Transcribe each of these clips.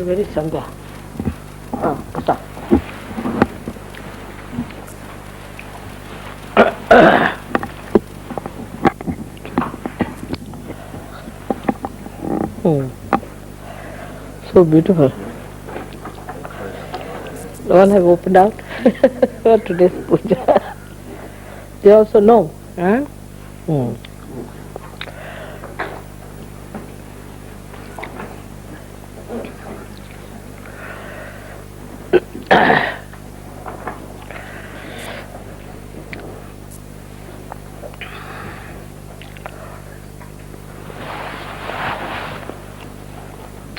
where is Sandhya? Stop. So beautiful. All have opened out for today's puja. They also know. Huh?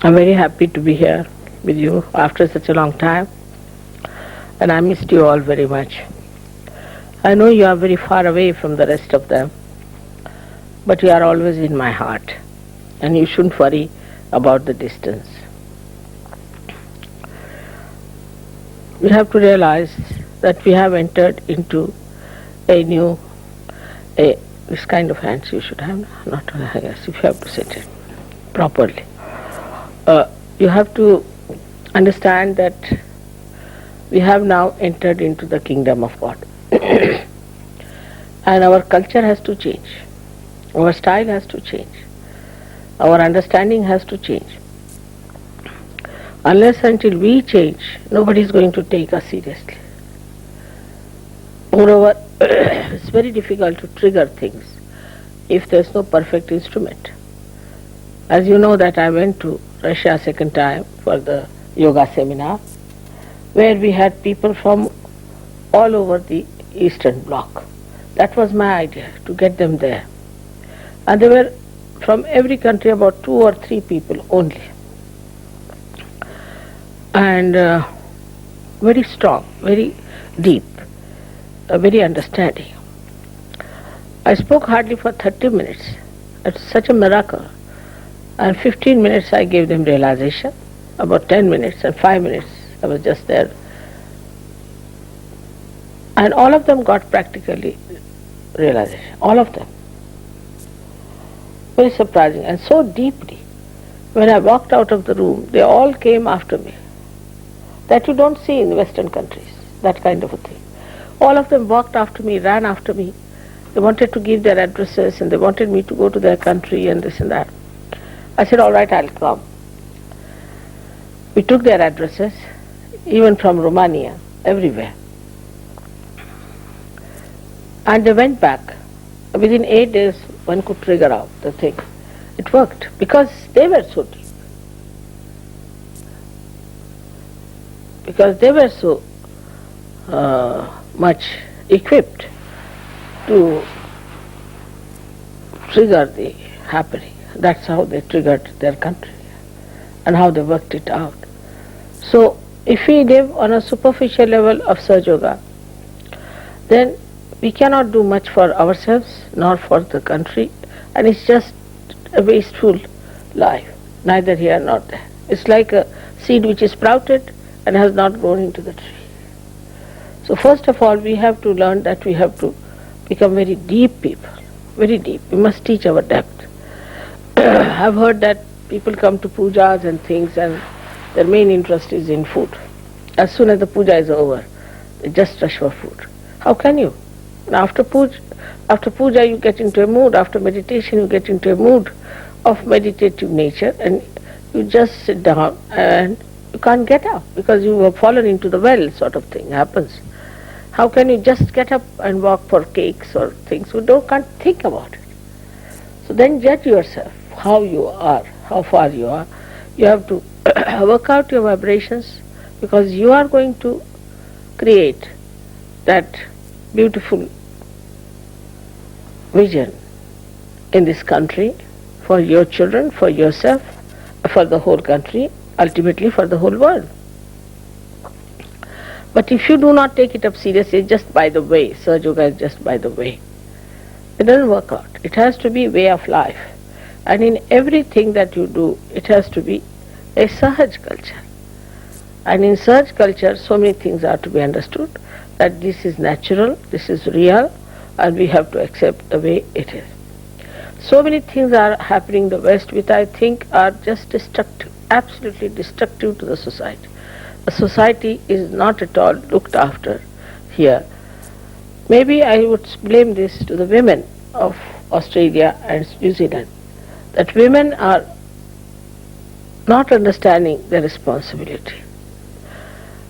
I'm very happy to be here with you after such a long time, and I missed you all very much. I know you are very far away from the rest of them, but you are always in my heart, and you shouldn't worry about the distance. We have to realize that we have entered into a new, this kind of hands you should have, not I guess, if you have to sit it properly. You have to understand that we have now entered into the kingdom of God. And our culture has to change. Our style has to change. Our understanding has to change. Unless until we change, nobody is going to take us seriously. Moreover, it's very difficult to trigger things if there is no perfect instrument. As you know that I went to Russia second time for the yoga seminar, where we had people from all over the Eastern Bloc. That was my idea, to get them there. And they were from every country, about 2 or 3 people only. And very strong, very deep, very understanding. I spoke hardly for 30 minutes. It's such a miracle. And 15 minutes I gave them realization, about 10 minutes and 5 minutes I was just there. And all of them got practically realization, all of them. Very surprising and so deeply. When I walked out of the room, they all came after me. That you don't see in Western countries, that kind of a thing. All of them walked after me, ran after me. They wanted to give their addresses and they wanted me to go to their country and this and that. I said, all right, I'll come. We took their addresses, even from Romania, everywhere. And they went back. Within 8 days, one could trigger out the thing. It worked, because they were so deep. Because they were so much equipped to trigger the happening. That's how they triggered their country and how they worked it out. So if we live on a superficial level of SahajaYoga, then we cannot do much for ourselves nor for the country, and it's just a wasteful life, neither here nor there. It's like a seed which is sprouted and has not grown into the tree. So first of all, we have to learn that we have to become very deep people, very deep. We must teach our depth. I've heard that people come to pujas and things and their main interest is in food. As soon as the puja is over, they just rush for food. How can you? After puja you get into a mood, after meditation you get into a mood of meditative nature, and you just sit down and you can't get up because you have fallen into the well, sort of thing happens. How can you just get up and walk for cakes or things? You can't think about it. So then judge yourself, how you are, how far you are. You have to work out your vibrations, because you are going to create that beautiful vision in this country for your children, for yourself, for the whole country, ultimately for the whole world. But if you do not take it up seriously, just by the way, SahajaYoga is just by the way, it doesn't work out. It has to be way of life. And in everything that you do, it has to be a Sahaj culture. And in Sahaj culture, so many things are to be understood, that this is natural, this is real, and we have to accept the way it is. So many things are happening in the West which I think are just destructive, absolutely destructive to the society. The society is not at all looked after here. Maybe I would blame this to the women of Australia and New Zealand, that women are not understanding their responsibility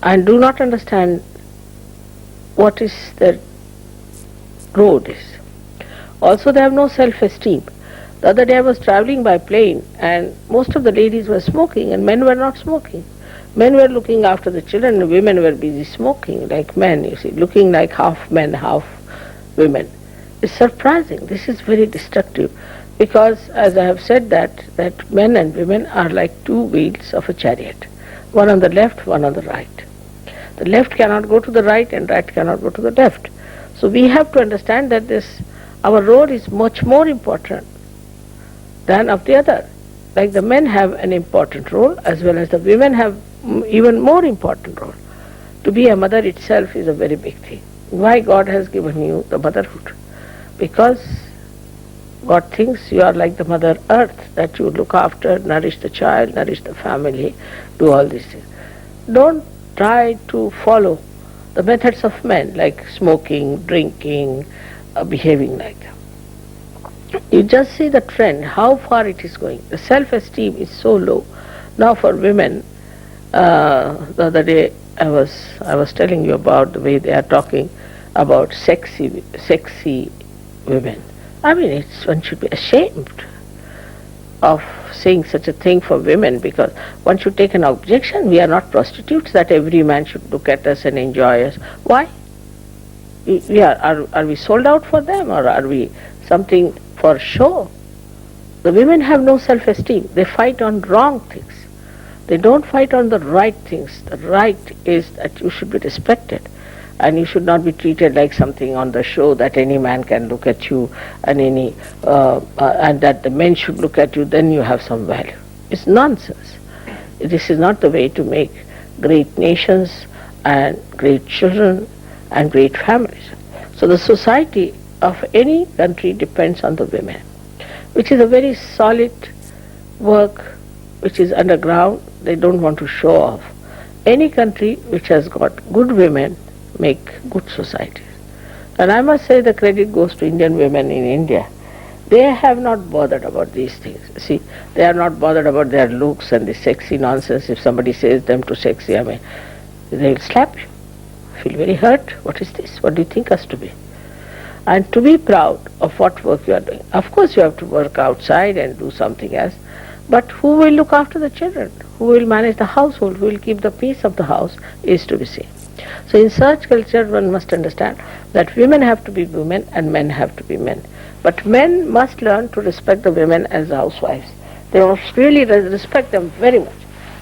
and do not understand what is their road is. Also, they have no self-esteem. The other day I was traveling by plane and most of the ladies were smoking and men were not smoking. Men were looking after the children and women were busy smoking like men, you see, looking like half men, half women. It's surprising. This is very destructive because, as I have said, that men and women are like two wheels of a chariot, one on the left, one on the right. The left cannot go to the right and right cannot go to the left. So we have to understand that our role is much more important than of the other. Like the men have an important role as well as the women have even more important role. To be a mother itself is a very big thing. Why God has given you the motherhood? Because God thinks you are like the mother earth, that you look after, nourish the child, nourish the family, do all these things. Don't try to follow the methods of men like smoking, drinking, behaving like them. You just see the trend, how far it is going. The self-esteem is so low. Now for women, the other day I was telling you about the way they are talking about sexy women. I mean, one should be ashamed of saying such a thing for women, because one should take an objection. We are not prostitutes that every man should look at us and enjoy us. Why? Are we sold out for them, or are we something for show? The women have no self-esteem. They fight on wrong things. They don't fight on the right things. The right is that you should be respected and you should not be treated like something on the show, that any man can look at you and and that the men should look at you, then you have some value. It's nonsense. This is not the way to make great nations and great children and great families. So the society of any country depends on the women, which is a very solid work which is underground. They don't want to show off. Any country which has got good women make good societies. And I must say the credit goes to Indian women in India. They have not bothered about these things. See, they are not bothered about their looks and the sexy nonsense. If somebody says them too sexy, I mean, they'll slap you. Feel very hurt. What is this? What do you think us to be? And to be proud of what work you are doing. Of course you have to work outside and do something else, but who will look after the children? Who will manage the household? Who will keep the peace of the house is to be seen. So in such culture one must understand that women have to be women and men have to be men. But men must learn to respect the women as housewives. They must really respect them very much.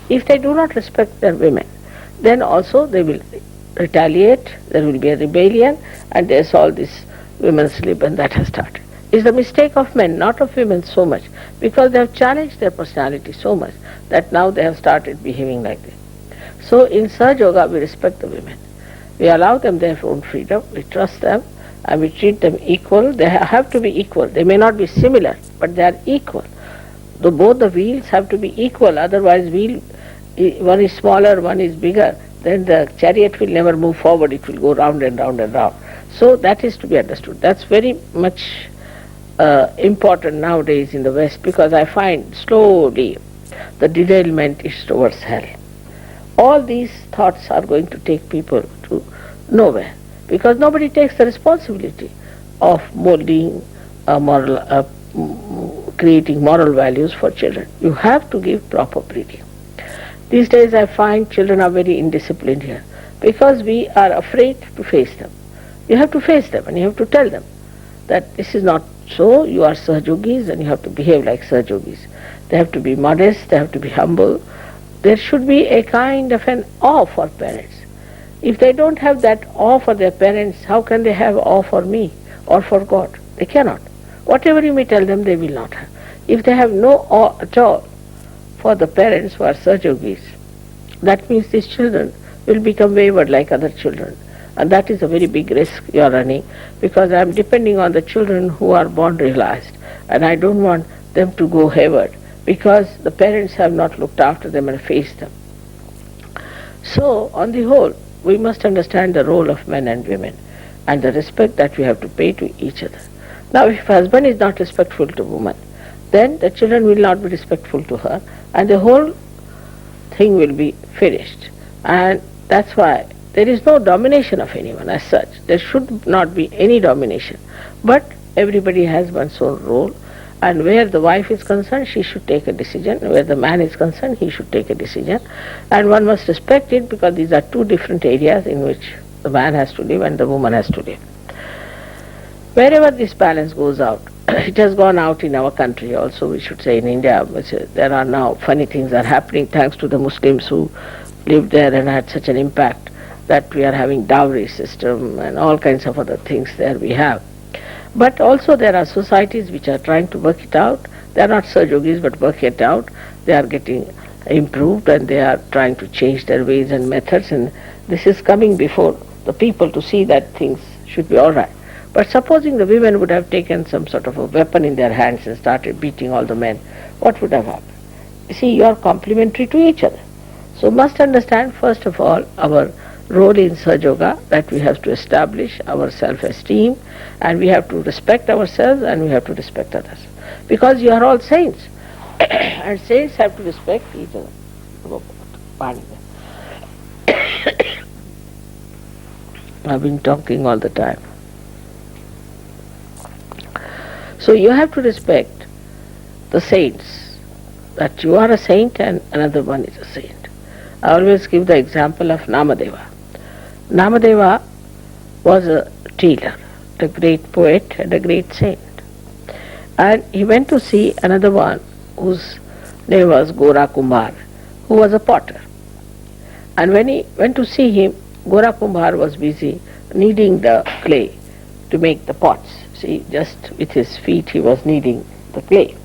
If they do not respect their women, then also they will retaliate, there will be a rebellion, and there's all this women's libel that has started. It's the mistake of men, not of women so much, because they have challenged their personality so much that now they have started behaving like this. So in SahajaYoga we respect the women. We allow them their own freedom, we trust them, and we treat them equal. They have to be equal. They may not be similar, but they are equal. Though both the wheels have to be equal, otherwise one is smaller, one is bigger, then the chariot will never move forward, it will go round and round and round. So that is to be understood. That's very much important nowadays in the West, because I find slowly the derailment is towards hell. All these thoughts are going to take people to nowhere, because nobody takes the responsibility of molding creating moral values for children. You have to give proper breeding. These days I find children are very indisciplined here, because we are afraid to face them. You have to face them and you have to tell them that this is not so, you are Sahajogis and you have to behave like Sahajogis. They have to be modest, they have to be humble. There should be a kind of an awe for parents. If they don't have that awe for their parents, how can they have awe for me or for God? They cannot. Whatever you may tell them, they will not have. If they have no awe at all for the parents who are Sahajogis, that means these children will become wayward like other children. And that is a very big risk you are running, because I am depending on the children who are born realized, and I don't want them to go hayward because the parents have not looked after them and faced them. So, on the whole, we must understand the role of men and women and the respect that we have to pay to each other. Now, if husband is not respectful to woman, then the children will not be respectful to her, and the whole thing will be finished. And that's why there is no domination of anyone as such. There should not be any domination. But everybody has one's own role, and where the wife is concerned, she should take a decision. Where the man is concerned, he should take a decision. And one must respect it, because these are two different areas in which the man has to live and the woman has to live. Wherever this balance goes out, it has gone out in our country also, we should say in India, there are now funny things are happening thanks to the Muslims who lived there and had such an impact, that we are having dowry system and all kinds of other things there we have. But also there are societies which are trying to work it out. They are not SahajaYogis, but work it out. They are getting improved and they are trying to change their ways and methods, and this is coming before the people to see that things should be all right. But supposing the women would have taken some sort of a weapon in their hands and started beating all the men, what would have happened? You see, you are complementary to each other. So must understand first of all our role in SahajaYoga, that we have to establish our self-esteem, and we have to respect ourselves and we have to respect others. Because you are all saints and saints have to respect each other. I've been talking all the time. So you have to respect the saints, that you are a saint and another one is a saint. I always give the example of Namadeva. Namadeva was a tailor, a great poet and a great saint. And he went to see another one whose name was Gora Kumbhar, who was a potter. And when he went to see him, Gora Kumbhar was busy kneading the clay to make the pots. See, just with his feet he was kneading the clay.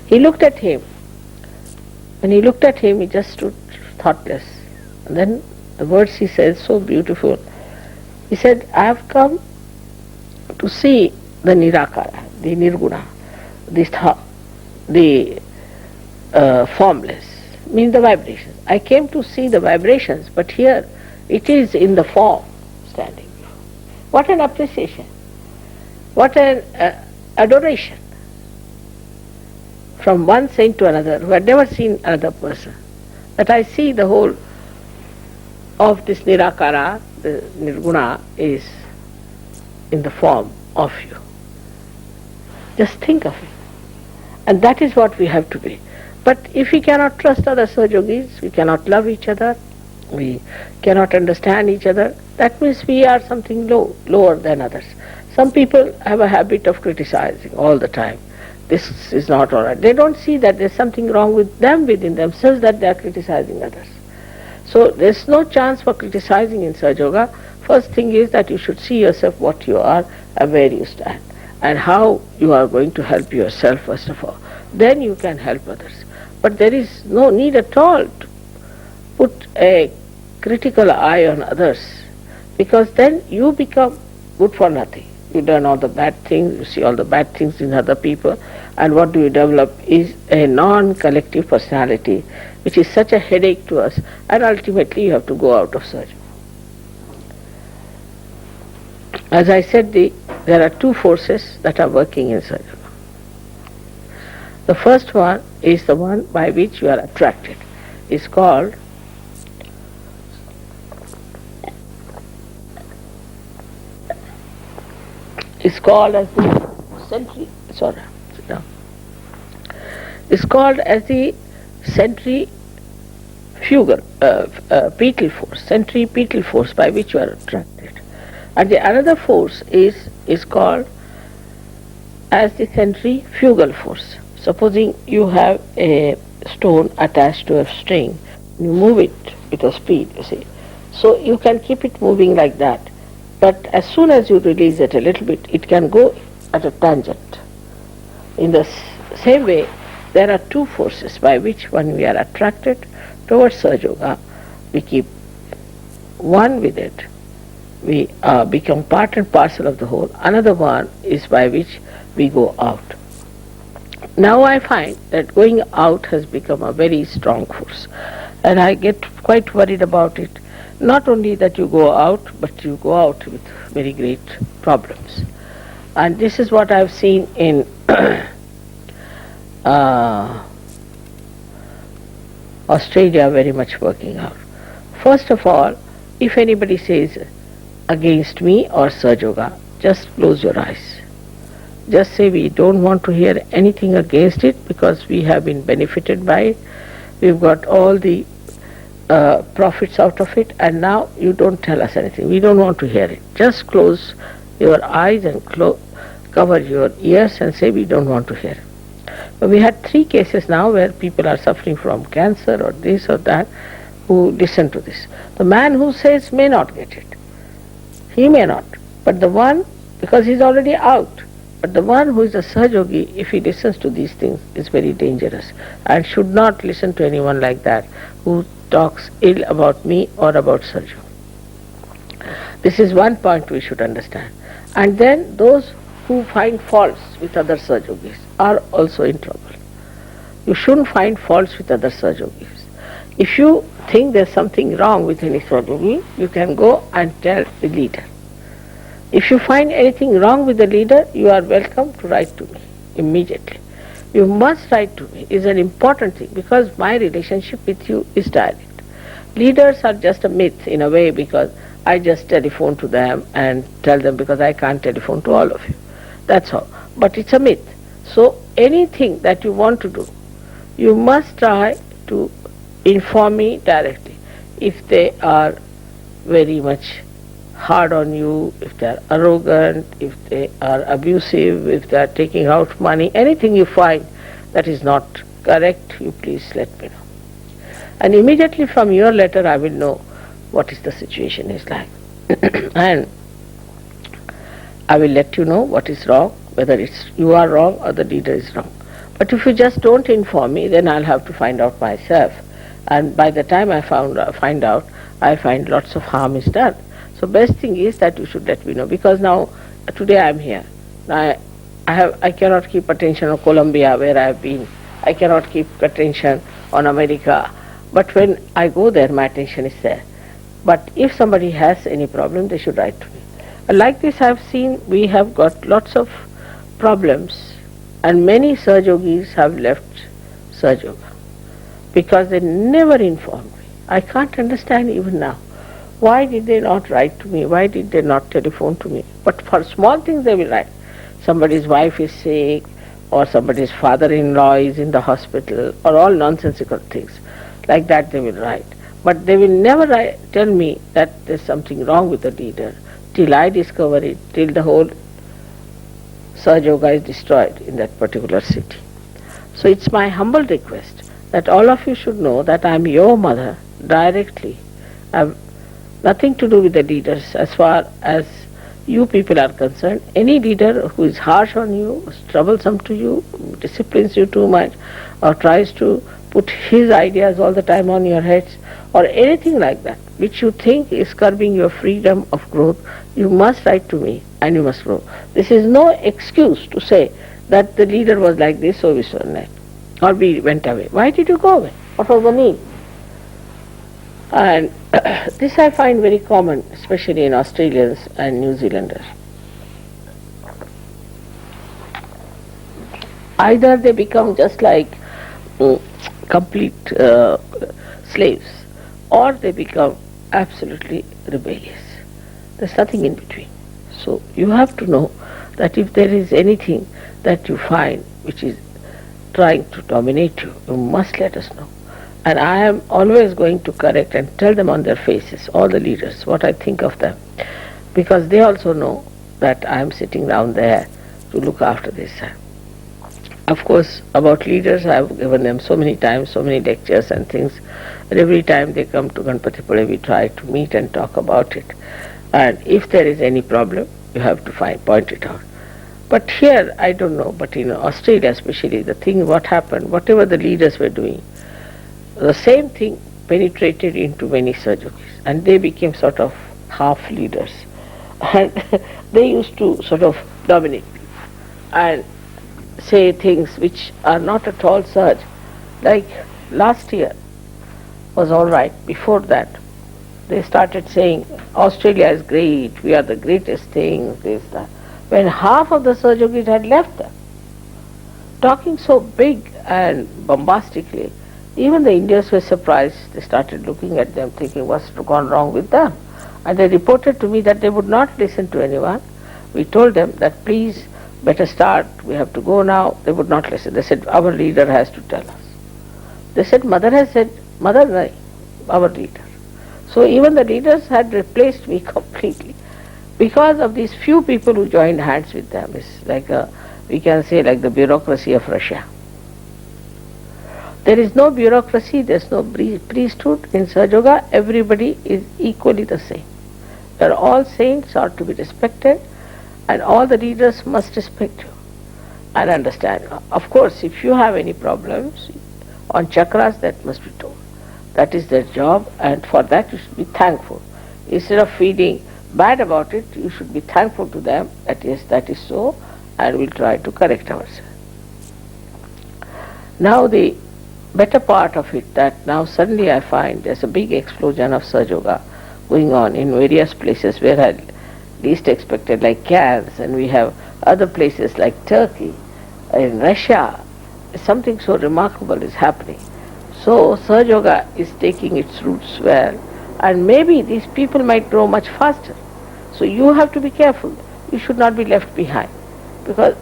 He looked at him. When he looked at him, he just stood thoughtless. And then the words he said, so beautiful. He said, I have come to see the Nirakara, the Nirguna, the formless, means the vibrations. I came to see the vibrations, but here it is in the form standing. What an appreciation. What an adoration from one saint to another who had never seen another person. That I see the whole of this Nirakara, the Nirguna, is in the form of you. Just think of it. And that is what we have to be. But if we cannot trust other SahajaYogis, we cannot love each other, we cannot understand each other, that means we are something lower than others. Some people have a habit of criticizing all the time. This is not all right. They don't see that there's something wrong with them within themselves, that they are criticizing others. So there's no chance for criticizing in SahajaYoga. First thing is that you should see yourself what you are and where you stand, and how you are going to help yourself first of all. Then you can help others. But there is no need at all to put a critical eye on others, because then you become good for nothing. You learn all the bad things, you see all the bad things in other people, and what do you develop is a non-collective personality, which is such a headache to us, and ultimately you have to go out of SahajaYoga. As I said, there are two forces that are working in SahajaYoga. The first one is the one by which you are attracted. It's called as the centripetal force by which you are attracted. And the another force is called as the centrifugal force. Supposing you have a stone attached to a string, you move it with a speed, you see. So you can keep it moving like that. But as soon as you release it a little bit, it can go at a tangent. In the same way, there are two forces by which when we are attracted towards SahajaYoga, we keep one with it. We become part and parcel of the whole. Another one is by which we go out. Now I find that going out has become a very strong force, and I get quite worried about it. Not only that you go out, but you go out with very great problems. And this is what I've seen in Australia very much working out. First of all, if anybody says against me or SahajaYoga, just close your eyes. Just say we don't want to hear anything against it because we have been benefited by it. We've got all the profits out of it, and now you don't tell us anything. We don't want to hear it. Just close your eyes and cover your ears and say we don't want to hear it. But we had 3 cases now where people are suffering from cancer or this or that who listen to this. The man who says may not get it. He may not. But the one, because he's already out, but the one who is a Sahaja-yogi, if he listens to these things, is very dangerous and should not listen to anyone like that who talks ill about me or about Sahaja. This is one point we should understand. And then those who find faults with other Sahaja-yogis are also in trouble. You shouldn't find faults with other Sahaja-yogis. If you think there's something wrong with any Sahaja-yogi, you can go and tell the leader. If you find anything wrong with the leader, you are welcome to write to me immediately. You must write to me. It's an important thing because my relationship with you is direct. Leaders are just a myth in a way because I just telephone to them and tell them because I can't telephone to all of you. That's all. But it's a myth. So anything that you want to do, you must try to inform me directly. If they are very much hard on you, if they are arrogant, if they are abusive, if they are taking out money, anything you find that is not correct, you please let me know. And immediately from your letter I will know what is the situation is like. And I will let you know what is wrong, whether it's you are wrong or the leader is wrong. But if you just don't inform me, then I'll have to find out myself. And by the time I find out, I find lots of harm is done. So best thing is that you should let me know, because now today I am here. Now I cannot keep attention on Colombia where I have been. I cannot keep attention on America. But when I go there, my attention is there. But if somebody has any problem, they should write to me. Like this I have seen, we have got lots of problems, and many Sahaja-yogis have left Sahaja-yoga because they never informed me. I can't understand even now. Why did they not write to me? Why did they not telephone to me? But for small things they will write. Somebody's wife is sick, or somebody's father-in-law is in the hospital, or all nonsensical things. Like that they will write. But they will never tell me that there's something wrong with the leader till I discover it, till the whole Sahaja-yoga is destroyed in that particular city. So it's my humble request that all of you should know that I am your mother directly. I have nothing to do with the leaders as far as you people are concerned. Any leader who is harsh on you, is troublesome to you, disciplines you too much, or tries to put his ideas all the time on your heads, or anything like that, which you think is curbing your freedom of growth, you must write to me and you must grow. This is no excuse to say that the leader was like this, so we saw that, or we went away. Why did you go away? What was the need? And this I find very common, especially in Australians and New Zealanders. Either they become just like complete slaves, or they become absolutely rebellious. There's nothing in between. So you have to know that if there is anything that you find which is trying to dominate you, you must let us know. And I am always going to correct and tell them on their faces, all the leaders, what I think of them, because they also know that I am sitting down there to look after this. Of course, about leaders I have given them so many times, so many lectures and things, and every time they come to Ganpati Pule we try to meet and talk about it. And if there is any problem, you have to point it out. But here, I don't know, but in Australia especially, the thing what happened, whatever the leaders were doing, the same thing penetrated into many Sahaja-yogis, and they became sort of half leaders. And they used to sort of dominate people. And say things which are not at all such. Like last year was all right. Before that, they started saying Australia is great, we are the greatest thing, this, that. When half of the Sahajogis had left them, talking so big and bombastically, even the Indians were surprised. They started looking at them, thinking what's gone wrong with them. And they reported to me that they would not listen to anyone. We told them that please, better start, we have to go now. They would not listen. They said, our leader has to tell us. They said, Mother has said, Mother, nahi, our leader. So even the leaders had replaced me completely because of these few people who joined hands with them. It's like we can say like the bureaucracy of Russia. There is no bureaucracy, there is no priesthood. In Sahaja, everybody is equally the same. They are all saints, are to be respected, and all the leaders must respect you and understand. Of course, if you have any problems on chakras, that must be told. That is their job, and for that you should be thankful. Instead of feeling bad about it, you should be thankful to them that yes, that is so, and we'll try to correct ourselves. Now the better part of it, that now suddenly I find there's a big explosion of Sahaja going on in various places where I least expected, like Cairns, and we have other places like Turkey, in Russia. Something so remarkable is happening. So Sahaja is taking its roots well, and maybe these people might grow much faster. So you have to be careful. You should not be left behind, because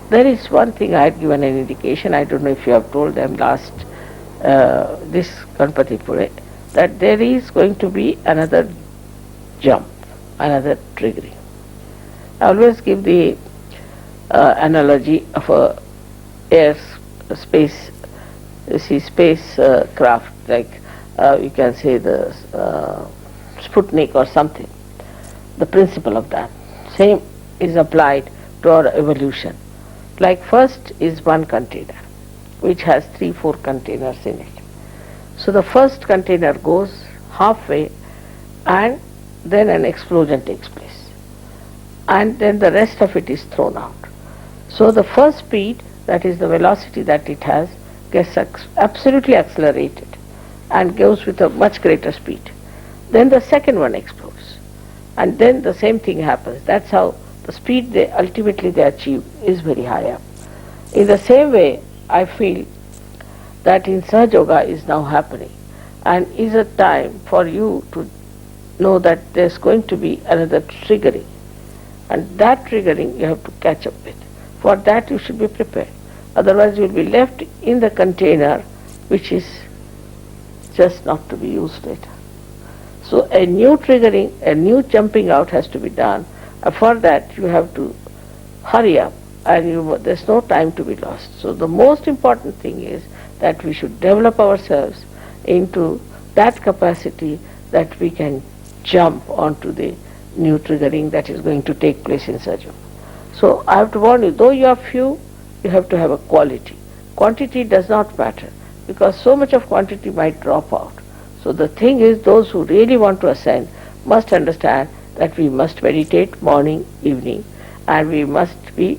there is one thing I had given an indication. I don't know if you have told them last this Ganpati Pure, that there is going to be another jump, another triggering. I always give the analogy of a space craft, like you can say the Sputnik or something. The principle of that same is applied to our evolution. Like first is one container which has 3-4 containers in it. So the first container goes halfway and then an explosion takes place, and then the rest of it is thrown out. So the first speed, that is the velocity that it has, gets absolutely accelerated and goes with a much greater speed. Then the second one explodes, and then the same thing happens. That's how the speed they ultimately achieve is very high up. In the same way, I feel that in Sahaja is now happening, and is a time for you to know that there's going to be another triggering, and that triggering you have to catch up with. For that you should be prepared. Otherwise you will be left in the container which is just not to be used later. So a new triggering, a new jumping out has to be done. For that you have to hurry up, and there's no time to be lost. So the most important thing is that we should develop ourselves into that capacity that we can jump onto the new triggering that is going to take place in Sahaja. So I have to warn you, though you are few, you have to have a quality. Quantity does not matter, because so much of quantity might drop out. So the thing is, those who really want to ascend must understand that we must meditate morning, evening, and we must be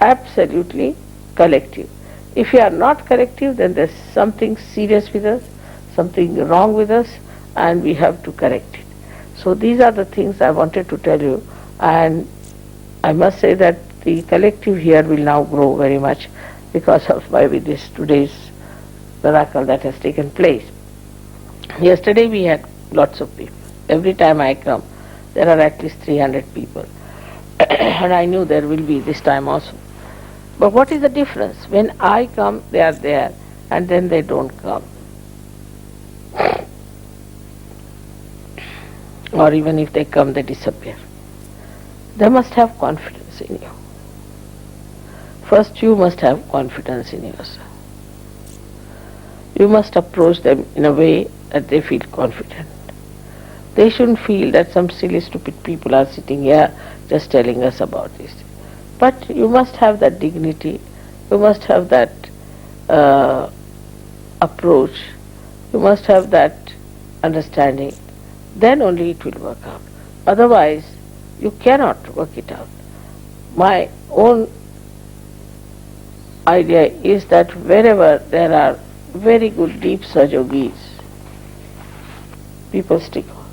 absolutely collective. If we are not collective, then there's something serious with us, something wrong with us, and we have to correct it. So these are the things I wanted to tell you, and I must say that the collective here will now grow very much because of maybe this today's miracle that has taken place. Yesterday we had lots of people. Every time I come, there are at least 300 people. And I knew there will be this time also. But what is the difference? When I come, they are there, and then they don't come. Or even if they come, they disappear. They must have confidence in you. First, you must have confidence in yourself. You must approach them in a way that they feel confident. They shouldn't feel that some silly, stupid people are sitting here just telling us about this. But you must have that dignity, you must have that approach, you must have that understanding. Then only it will work out. Otherwise, you cannot work it out. My own idea is that wherever there are very good deep Sahajogis, people stick on.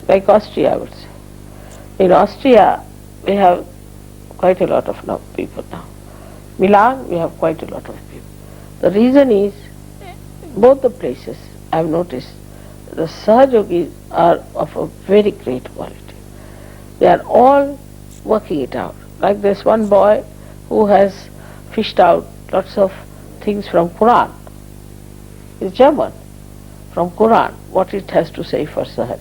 Like Austria, I would say. In Austria, we have quite a lot of people now. Milan, we have quite a lot of people. The reason is, both the places, I have noticed, the Sahajogis are of a very great quality. They are all working it out. Like this one boy who has fished out lots of things from Quran. He's German. From Quran, what it has to say for Sahaj.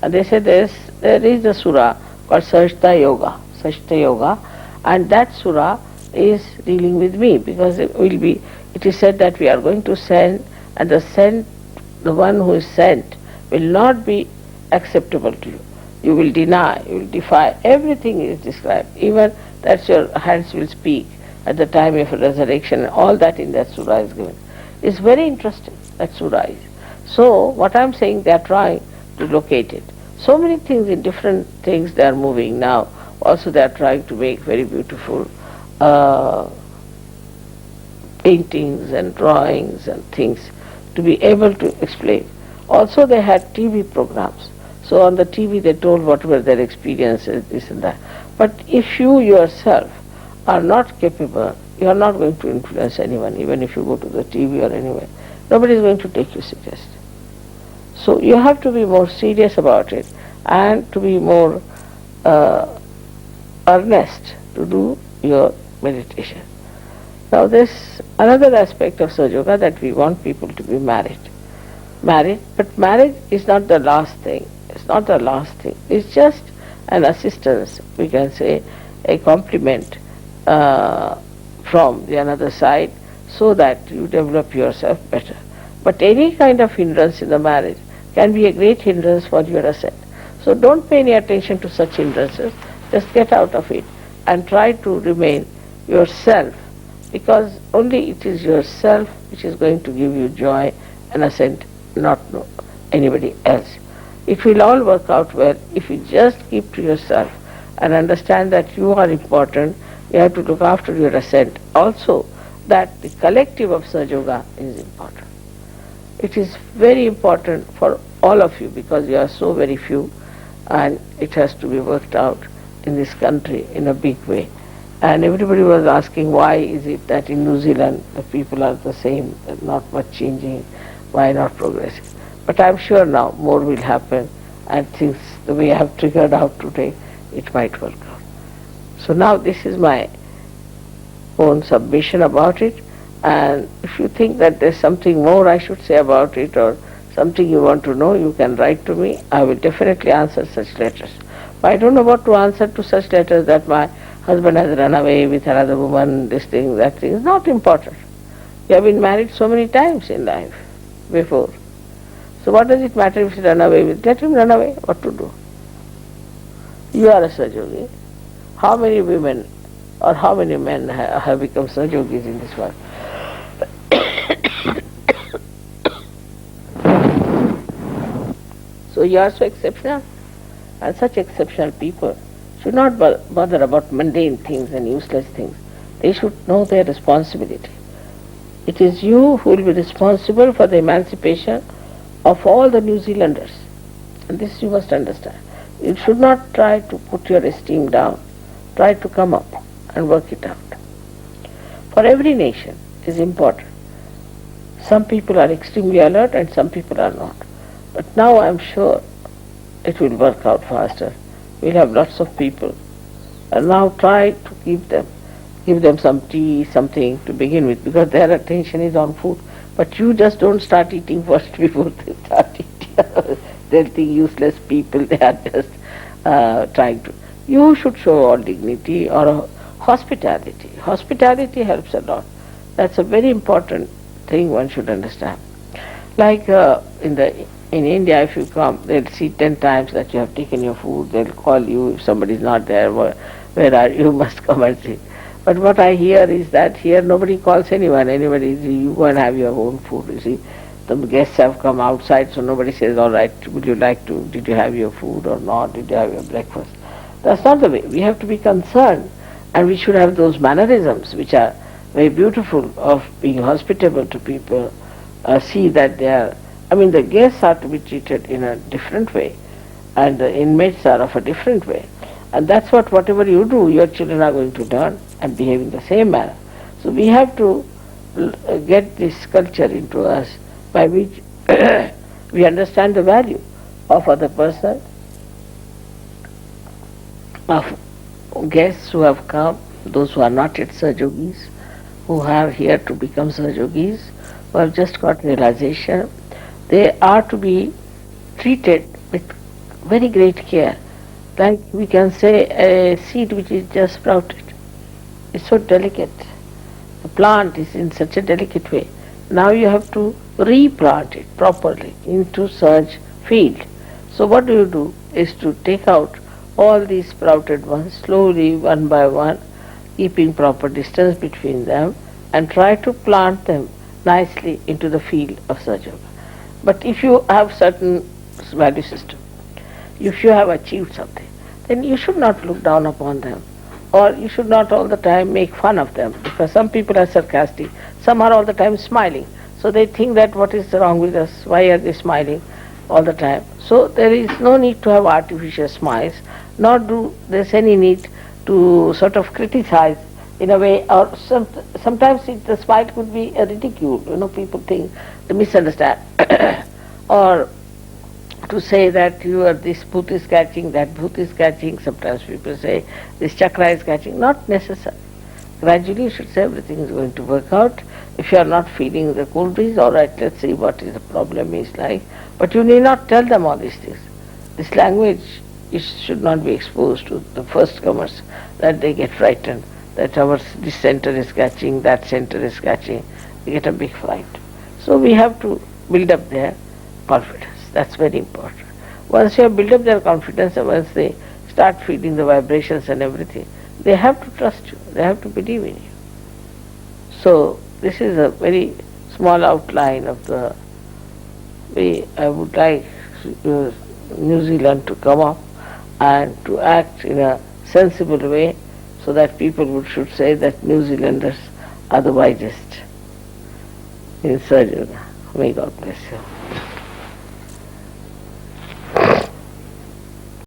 And they say there is a surah called SahajaYoga, and that surah is dealing with me, because it is said that we are going to send, and the one who is sent will not be acceptable to you. You will deny, you will defy, everything is described, even that your hands will speak at the time of resurrection, all that in that surah is given. It's very interesting, that surah is. So, what I am saying, they are trying to locate it. So many things, in different things they are moving now. Also they are trying to make very beautiful paintings and drawings and things to be able to explain. Also they had TV programs. So on the TV they told what were their experiences, this and that. But if you yourself are not capable, you are not going to influence anyone, even if you go to the TV or anywhere. Nobody is going to take you seriously. So you have to be more serious about it and to be more earnest to do your meditation. Now there's another aspect of Sahaja that we want people to be married. But marriage is not the last thing. It's not the last thing. It's just an assistance, we can say, a compliment from the another side, so that you develop yourself better. But any kind of hindrance in the marriage can be a great hindrance for your ascent. So don't pay any attention to such hindrances. Just get out of it and try to remain yourself, because only it is yourself which is going to give you joy and ascent, not anybody else. It will all work out well if you just keep to yourself and understand that you are important. You have to look after your ascent. Also, that the collective of Sahaja is important. It is very important for all of you, because you are so very few, and it has to be worked out in this country in a big way. And everybody was asking, why is it that in New Zealand the people are the same, not much changing, why not progressing? But I am sure now more will happen, and things the way I have triggered out today, it might work out. So now this is my own submission about it, and if you think that there's something more I should say about it, or something you want to know, you can write to me. I will definitely answer such letters. But I don't know what to answer to such letters, that my husband has run away with another woman, this thing, that thing. It's not important. You have been married so many times in life before. So what does it matter if he run away with? Let him run away. What to do? You are a Sahaja. How many women or how many men have become Sahajogis in this world? So you are so exceptional, and such exceptional people should not bother about mundane things and useless things. They should know their responsibility. It is you who will be responsible for the emancipation of all the New Zealanders, and this you must understand. You should not try to put your esteem down. Try to come up and work it out. For every nation is important. Some people are extremely alert and some people are not. But now I am sure it will work out faster. We'll have lots of people. And now try to give them some tea, something to begin with, because their attention is on food. But you just don't start eating first before they start eating. They'll think useless people, they are just trying to. You should show all dignity or hospitality. Hospitality helps a lot. That's a very important thing one should understand. Like in India, if you come, they'll see 10 times that you have taken your food. They'll call you if somebody is not there. Where are you? You must come and see. But what I hear is that here nobody calls anyone. You go and have your own food. You see, the guests have come outside, so nobody says, all right, did you have your food or not? Did you have your breakfast? That's not the way. We have to be concerned, and we should have those mannerisms which are very beautiful of being hospitable to people, see that they are, the guests are to be treated in a different way, and the inmates are of a different way. And that's what, whatever you do, your children are going to learn and behave in the same manner. So we have to get this culture into us by which we understand the value of other person, of guests who have come, those who are not yet Sahajogis, who are here to become Sahajogis, who have just got realization. They are to be treated with very great care. Like we can say a seed which is just sprouted. It's so delicate. The plant is in such a delicate way. Now you have to replant it properly into such field. So what do is to take out all these sprouted ones slowly, one by one, keeping proper distance between them, and try to plant them nicely into the field of Sahaja Yoga. But if you have certain value system, if you have achieved something, then you should not look down upon them, or you should not all the time make fun of them, because some people are sarcastic, some are all the time smiling. So they think that what is wrong with us, why are they smiling all the time? So there is no need to have artificial smiles, nor do there's any need to sort of criticize in a way, or sometimes the smile could be a ridicule, people think, they misunderstand, or to say that you are, this bhoot is catching, that bhoot is catching. Sometimes people say this chakra is catching. Not necessary. Gradually you should say everything is going to work out. If you are not feeling the cool breeze, all right, let's see what is the problem is like. But you need not tell them all these things. This language should not be exposed to the first comers, that they get frightened, that this center is catching, that center is catching. They get a big fright. So we have to build up their confidence. That's very important. Once you have built up their confidence, and once they start feeling the vibrations and everything, they have to trust you, they have to believe in you. So this is a very small outline of the way I would like New Zealand to come up and to act in a sensible way, so that people should say that New Zealanders are the wisest in Sahaja Yoga. May God bless you.